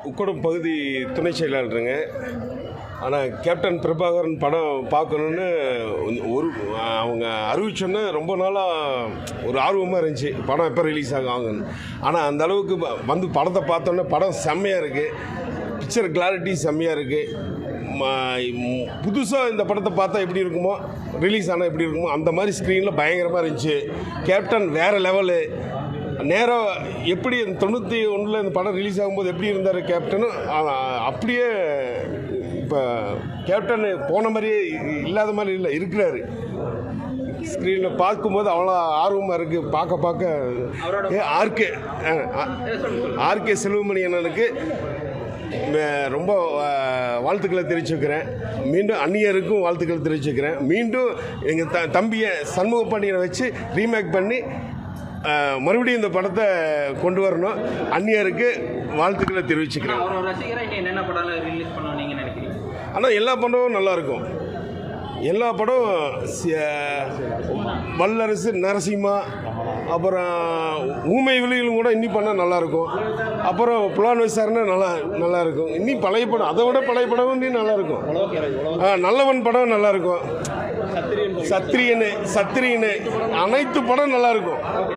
உக்கடம் பகுதி துணை செயலாளருங்க. ஆனால் கேப்டன் பிரபாகரன் படம் பார்க்கணுன்னு அவங்க அறிவிச்சோன்னே ரொம்ப நாளாக ஒரு ஆர்வமாக இருந்துச்சு, படம் எப்போ ரிலீஸ் ஆகுன்னு. ஆனால் அந்த அளவுக்கு வந்து படத்தை பார்த்தோன்னே படம் செம்மையாக இருக்குது, பிக்சர் கிளாரிட்டி செம்மையாக இருக்குது. புதுசாக இந்த படத்தை பார்த்தா எப்படி இருக்குமோ, ரிலீஸ் ஆனால் எப்படி இருக்குமோ அந்த மாதிரி ஸ்க்ரீனில் பயங்கரமாக இருந்துச்சு. கேப்டன் வேறு லெவலு. நேராக எப்படி 91 இந்த படம் ரிலீஸ் ஆகும்போது எப்படி இருந்தார் கேப்டனும், அப்படியே இப்போ கேப்டன் போன மாதிரியே இல்லாத மாதிரி இல்லை, இருக்கிறாரு. ஸ்க்ரீனில் பார்க்கும்போது அவ்வளோ ஆர்வமாக இருக்குது. பார்க்க ஆர்கே செல்வமணி அண்ணனுக்கு ரொம்ப வாழ்த்துக்களை தெரிவிச்சுக்கிறேன். மீண்டும் அந்நியருக்கும் வாழ்த்துக்களை தெரிவிச்சுக்கிறேன். மீண்டும் எங்கள் தம்பியை சண்முக பாண்டியனை வச்சு ரீமேக் பண்ணி மறுபடியும் இந்த படத்தை கொண்டு வரணும். அந்நியருக்கு வாழ்த்துக்களை தெரிவிச்சுக்கிறேன். ஆனால் எல்லா படமும் நல்லாயிருக்கும். எல்லா படம் வல்லரசு, நரசிம்மா, அப்புறம் ஊமை விழிகளும் கூட இன்னி பண்ணால் நல்லாயிருக்கும். அப்புறம் புலான் விசாரணை நல்லாயிருக்கும். இன்னி பழைய படம், அதை விட பழைய படமும் இன்னும் நல்லாயிருக்கும். நல்லவன் படம் நல்லாயிருக்கும். சத்திரியனு அனைத்து படம் நல்லாயிருக்கும்.